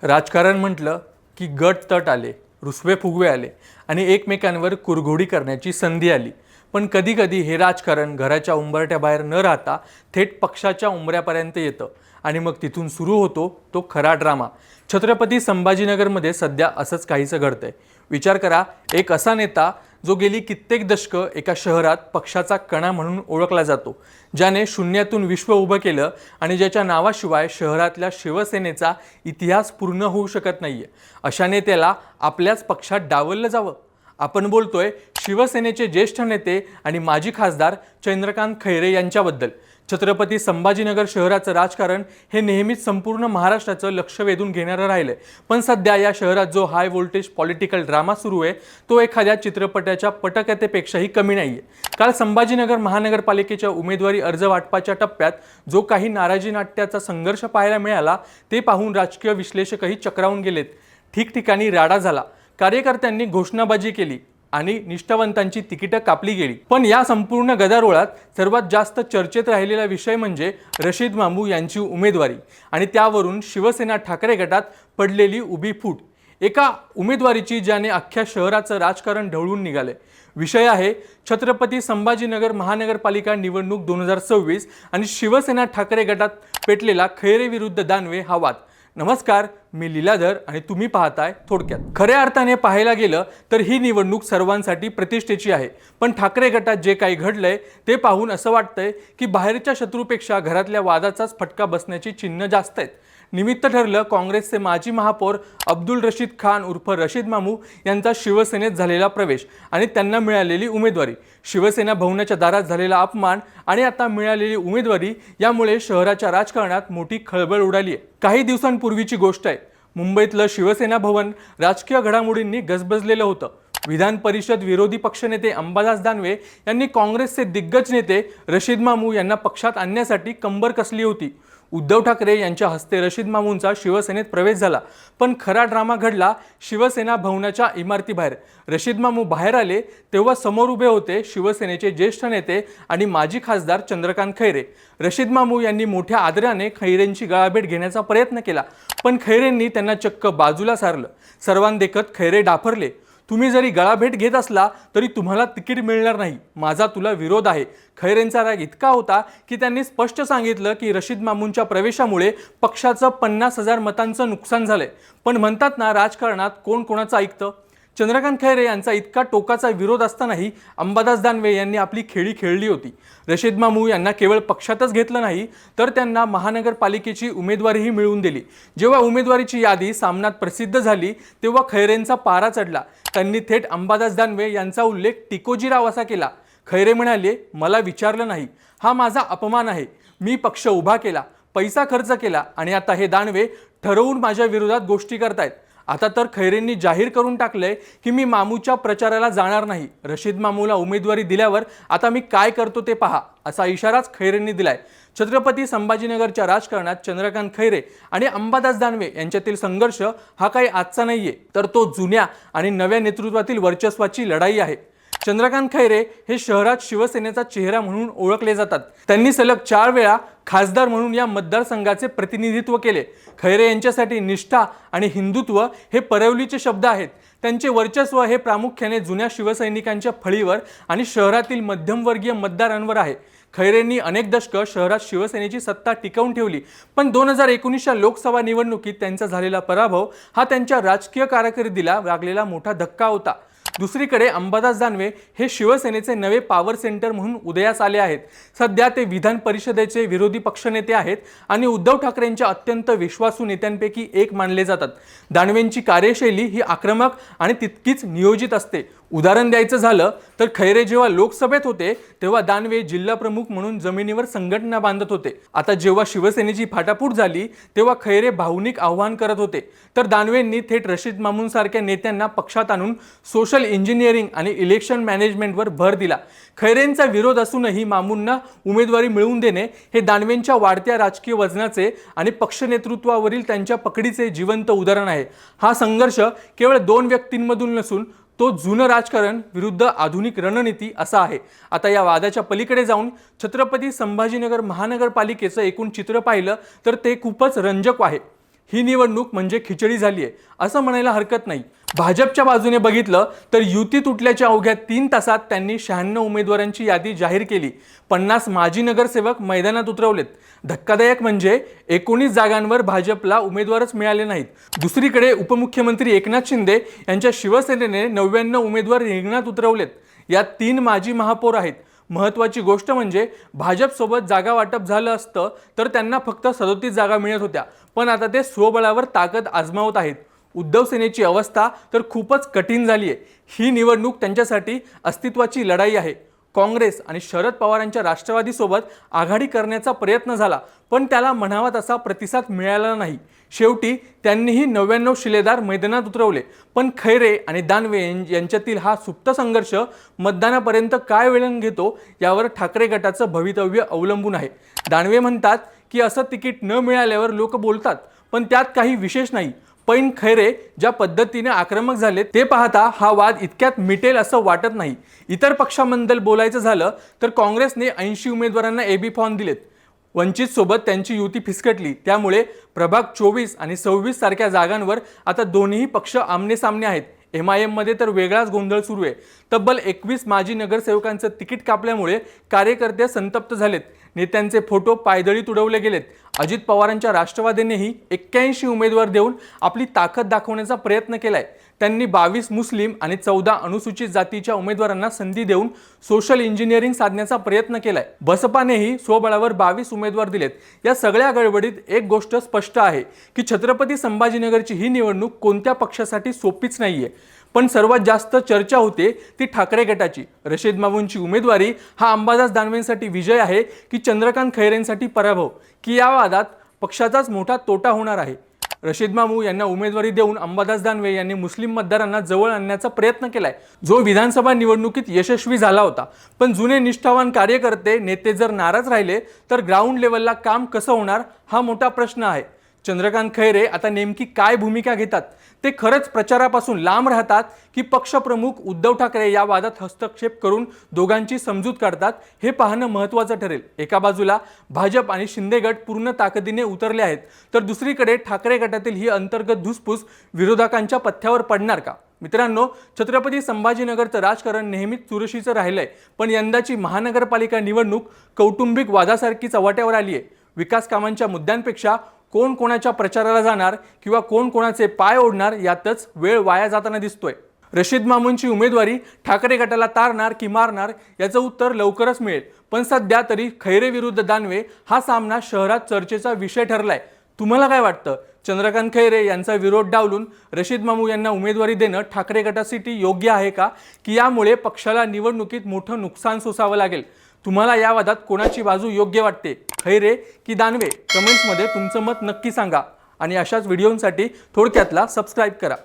राजकारण म्हटलं की गट तट आले, रुसवे फुगवे आले आणि एकमेकांवर कुरघोडी करण्याची संधी आली. पण कधी कधी हे राजकारण घराच्या उंबरठ्याबाहेर न राहता थेट पक्षाच्या उंबऱ्यापर्यंत येतं आणि मग तिथून सुरू होतो तो खरा ड्रामा. छत्रपती संभाजीनगरमध्ये सध्या असंच काहीसं घडतंय. विचार करा, एक असा नेता जो गेली कित्येक दशकं एका शहरात पक्षाचा कणा म्हणून ओळखला जातो, ज्याने शून्यातून विश्व उभं केलं आणि ज्याच्या नावाशिवाय शहरातल्या शिवसेनेचा इतिहास पूर्ण होऊ शकत नाहीये, अशा नेत्याला आपल्याच पक्षात डावललं जावं. आपण बोलतोय शिवसेनेचे ज्येष्ठ नेते आणि माजी खासदार चंद्रकांत खैरे यांच्याबद्दल. छत्रपती संभाजीनगर शहराचं राजकारण हे नेहमीच संपूर्ण महाराष्ट्राचं लक्ष वेधून घेणारं राहिलंय. पण सध्या या शहरात जो हाय व्होल्टेज पॉलिटिकल ड्रामा सुरू आहे तो एखाद्या चित्रपटाच्या पटकथेपेक्षाही कमी नाहीये. काल संभाजीनगर महानगरपालिकेच्या उमेदवारी अर्ज वाटपाच्या टप्प्यात जो काही नाराजी नाट्याचा संघर्ष पाहायला मिळाला ते पाहून राजकीय विश्लेषकही चक्रावून गेलेत. ठिकठिकाणी राडा झाला, कार्यकर्त्यांनी घोषणाबाजी केली आणि निष्ठावंतांची तिकीटं कापली गेली. पण या संपूर्ण गदारोळात सर्वात जास्त चर्चेत राहिलेला विषय म्हणजे रशीद मामू यांची उमेदवारी आणि त्यावरून शिवसेना ठाकरे गटात पडलेली उभी फूट. एका उमेदवारीची ज्याने अख्ख्या शहराचं राजकारण ढवळून निघाले. विषय आहे छत्रपती संभाजीनगर महानगरपालिका निवडणूक 2026 आणि शिवसेना ठाकरे गटात पेटलेला खैरे विरुद्ध दानवे हा वाद. नमस्कार, मी लीलाधर आणि तुम्ही पाहताय थोडक्यात. खऱ्या अर्थाने पाहायला गेलं तर ही निवडणूक सर्वांसाठी प्रतिष्ठेची आहे. पण ठाकरे गटात जे काही घडलंय ते पाहून असं वाटतंय की बाहेरच्या शत्रूपेक्षा घरातल्या वादाचाच फटका बसण्याची चिन्ह जास्त आहेत. निमित्त ठरलं काँग्रेसचे माजी महापौर अब्दुल रशीद खान उर्फ रशीद मामू यांचा शिवसेनेत झालेला प्रवेश आणि त्यांना मिळालेली उमेदवारी. शिवसेना भवनाच्या दारात झालेला अपमान आणि आता मिळालेली उमेदवारी यामुळे शहराच्या राजकारणात मोठी खळबळ उडाली आहे. काही दिवसांपूर्वीची गोष्ट आहे. मुंबईतलं शिवसेना भवन राजकीय घडामोडींनी गजबजलेलं होतं. विधान परिषद विरोधी पक्षनेते अंबादास दानवे यांनी काँग्रेसचे दिग्गज नेते रशीद मामू यांना पक्षात आणण्यासाठी कंबर कसली होती. उद्धव ठाकरे यांच्या हस्ते रशीद मामूंचा शिवसेनेत प्रवेश झाला. पण खरा ड्रामा घडला शिवसेना भवनाच्या इमारतीबाहेर. रशीद मामू बाहेर आले तेव्हा समोर उभे होते शिवसेनेचे ज्येष्ठ नेते आणि माजी खासदार चंद्रकांत खैरे. रशीद मामू यांनी मोठ्या आदराने खैरेंची गळाभेट घेण्याचा प्रयत्न केला, पण खैरेंनी त्यांना चक्क बाजूला सारलं. सर्वांदेखत खैरे डाफरले, तुम्ही जरी गळाभेट घेत असला तरी तुम्हाला तिकीट मिळणार नाही, माझा तुला विरोध आहे. खैरेंचा राग इतका होता की त्यांनी स्पष्ट सांगितलं की रशीद मामूंच्या प्रवेशामुळे पक्षाचं 50,000 मतांचं नुकसान झालंय. पण म्हणतात ना, राजकारणात कोण कोणाचं ऐकतं. चंद्रकांत खैरे यांचा इतका टोकाचा विरोध असतानाही अंबादास दानवे यांनी आपली खेळी खेळली होती. रशीद मामू यांना केवळ पक्षातच घेतलं नाही तर त्यांना महानगरपालिकेची उमेदवारीही मिळवून दिली. जेव्हा उमेदवारीची यादी सामनात प्रसिद्ध झाली तेव्हा खैरेंचा पारा चढला. त्यांनी थेट अंबादास दानवे यांचा उल्लेख टिकोजीराव असा केला. खैरे म्हणाले, मला विचारलं नाही, हा माझा अपमान आहे. मी पक्ष उभा केला, पैसा खर्च केला आणि आता हे दानवे ठरवून माझ्या विरोधात गोष्टी करतायत. आता तर खैरेंनी जाहीर करून टाकलंय की मी मामूच्या प्रचाराला जाणार नाही. रशीद मामूला उमेदवारी दिल्यावर आता मी काय करतो ते पहा, असा इशाराच खैरेंनी दिलाय. छत्रपती संभाजीनगरच्या राजकारणात चंद्रकांत खैरे आणि अंबादास दानवे यांच्यातील संघर्ष हा काही आजचा नाहीये, तर तो जुन्या आणि नव्या नेतृत्वातील वर्चस्वाची लढाई आहे. चंद्रकांत खैरे हे शहरात शिवसेनेचा चेहरा म्हणून ओळखले जातात. त्यांनी सलग 4 वेळा खासदार म्हणून या मतदारसंघाचे प्रतिनिधित्व केले. खैरे यांच्यासाठी निष्ठा आणि हिंदुत्व हे परवलीचे शब्द आहेत. त्यांचे वर्चस्व हे प्रामुख्याने जुन्या शिवसैनिकांच्या फळीवर आणि शहरातील मध्यमवर्गीय मतदारांवर आहे. खैरेंनी अनेक दशकं शहरात शिवसेनेची सत्ता टिकवून ठेवली, पण 2019च्या लोकसभा निवडणुकीत त्यांचा झालेला पराभव हा त्यांच्या राजकीय कारकिर्दीला लागलेला मोठा धक्का होता. दुसरीकडे अंबादास दानवे हे शिवसेनेचे नवे पॉवर सेंटर म्हणून उदयास आले आहेत. सध्या ते विधान परिषदेचे विरोधी पक्षनेते आहेत आणि उद्धव ठाकरेंच्या अत्यंत विश्वासू नेत्यांपैकी एक मानले जातात. दानवेंची कार्यशैली ही आक्रमक आणि तितकीच नियोजित असते. उदाहरण द्यायचं झालं तर खैरे जेव्हा लोकसभेत होते तेव्हा दानवे जिल्हा प्रमुख म्हणून जमिनीवर संघटना बांधत होते. आता जेव्हा शिवसेनेची फाटाफूट झाली तेव्हा खैरे भावनिक आव्हान करत होते, तर दानवेंनी थेट रशीद मामूंसारख्या नेत्यांना पक्षात आणून सोशल इंजिनिअरिंग आणि इलेक्शन मॅनेजमेंटवर भर दिला. खैरेंचा विरोध असूनही मामूंना उमेदवारी मिळवून देणे हे दानवेंच्या वाढत्या राजकीय वजनाचे आणि पक्ष नेतृत्वावरील त्यांच्या पकडीचे जिवंत उदाहरण आहे. हा संघर्ष केवळ 2 व्यक्तींमधून नसून तो जुनं राजकारण विरुद्ध आधुनिक रणनीती असा आहे. आता या वादाच्या पलीकडे जाऊन छत्रपती संभाजीनगर महानगरपालिकेचं एकूण चित्र पाहिलं तर ते खूपच रंजक आहे. ही निवडणूक म्हणजे खिचडी झाली आहे असं म्हणायला हरकत नाही. भाजपच्या बाजूने बघितलं तर युती तुटल्याच्या अवघ्या 3 तासात त्यांनी 96 उमेदवारांची यादी जाहीर केली. 50 माजी नगरसेवक मैदानात उतरवलेत. धक्कादायक म्हणजे 19 जागांवर भाजपला उमेदवारच मिळाले नाहीत. दुसरीकडे उपमुख्यमंत्री एकनाथ शिंदे यांच्या शिवसेनेने 99 उमेदवार रिंगणात उतरवलेत. यात 3 माजी महापौर आहेत. महत्त्वाची गोष्ट म्हणजे भाजपसोबत जागा वाटप झालं असतं तर त्यांना फक्त 37 जागा मिळत होत्या, पण आता ते स्वबळावर ताकद आजमावत आहेत. उद्धव सेनेची अवस्था तर खूपच कठीण झाली आहे. ही निवडणूक त्यांच्यासाठी अस्तित्वाची लढाई आहे. काँग्रेस आणि शरद पवारांच्या राष्ट्रवादीसोबत आघाडी करण्याचा प्रयत्न झाला, पण त्याला म्हणावा तसा प्रतिसाद मिळाला नाही. शेवटी त्यांनीही 99 शिलेदार मैदानात उतरवले. पण खैरे आणि दानवे यांच्यातील हा सुप्त संघर्ष मतदानापर्यंत काय वळण घेतो यावर ठाकरे गटाचं भवितव्य अवलंबून आहे. दानवे म्हणतात की असं तिकीट न मिळाल्यावर लोक बोलतात, पण त्यात काही विशेष नाही. पण खैरे ज्या पद्धतीने आक्रमक झाले ते पाहता हा वाद इतक्यात मिटेल असं वाटत नाही. इतर पक्षांबद्दल बोलायचं झालं तर काँग्रेसने 80 उमेदवारांना एबी फॉर्म दिलेत. वंचित सोबत त्यांची युती फिसकटली, त्यामुळे प्रभाग 24 आणि 26 सारख्या जागांवर आता दोन्ही पक्ष आमने सामने आहेत. MIM मध्ये तर वेगळाच गोंधळ सुरू आहे. तब्बल 21 माजी नगरसेवकांचं तिकीट कापल्यामुळे कार्यकर्ते संतप्त झालेत. नेत्यांचे फोटो पायदळीत उडवले गेलेत. अजित पवारांच्या राष्ट्रवादीनेही 81 उमेदवार देऊन आपली ताकद दाखवण्याचा प्रयत्न केलाय. त्यांनी 22 मुस्लिम आणि 14 अनुसूचित जातीच्या उमेदवारांना संधी देऊन सोशल इंजिनिअरिंग साधण्याचा प्रयत्न केलाय. बसपानेही स्वबळावर 22 उमेदवार दिलेत. या सगळ्या गडबडीत एक गोष्ट स्पष्ट आहे की छत्रपती संभाजीनगरची ही निवडणूक कोणत्या पक्षासाठी सोपीच नाहीये. पण सर्वात जास्त चर्चा होते ती ठाकरे गटाची. रशीद मामूंची उमेदवारी हा अंबादास दानवेंसाठी विजय आहे की चंद्रकांत खैरेंसाठी पराभव, की या वादात पक्षाचाच मोठा तोटा होणार आहे. रशीद मामू यांना उमेदवारी देऊन अंबादास दानवे यांनी मुस्लिम मतदारांना जवळ आणण्याचा प्रयत्न केलाय, जो विधानसभा निवडणुकीत यशस्वी झाला होता. पण जुने निष्ठावान कार्यकर्ते नेते जर नाराज राहिले तर ग्राउंड लेवलला काम कसं होणार हा मोठा प्रश्न आहे. चंद्रकांत खैरे आता नेमकी काय भूमिका घेतात? ते खरंच प्रचारापासून लांब राहतात की पक्षप्रमुख उद्धव ठाकरे या वादात हस्तक्षेप करून दोघांची समजूत काढतात? हे पाहणं महत्त्वाचं ठरेल. एका बाजूला भाजप आणि शिंदे गट पूर्ण ताकदीने उतरले आहेत, तर दुसरीकडे ठाकरे गटातील ही अंतर्गत धुसफूस विरोधकांच्या पथ्यावर पडणार का? मित्रांनो, छत्रपती संभाजीनगरचं राजकारण नेहमीच चुरशीचं राहिलंय, पण यंदाची महानगरपालिका निवडणूक कौटुंबिक वादासारखी चव्हाट्यावर आली आहे. विकास कामांच्या मुद्द्यांपेक्षा कोण कोणाच्या प्रचाराला जाणार किंवा कोण कोणाचे पाय ओढणार यातच वेळ वाया जाताना दिसतोय. रशीद मामूंची उमेदवारी ठाकरे गटाला तारणार की मारणार याचं उत्तर लवकरच मिळेल. पण सध्या तरी खैरे विरुद्ध दानवे हा सामना शहरात चर्चेचा विषय ठरलाय. तुम्हाला काय वाटतं? चंद्रकांत खैरे यांचा विरोध डावलून रशीद मामू यांना उमेदवारी देणं ठाकरे गटासाठी योग्य आहे का, की यामुळे पक्षाला निवडणुकीत मोठं नुकसान सोसावं लागेल? तुम्हाला या वादात कोणाची बाजू योग्य वाटते, खैरे की दानवे? कमेंट्समध्ये तुमचं मत नक्की सांगा आणि अशाच व्हिडिओंसाठी थोडक्यातला सबस्क्राईब करा.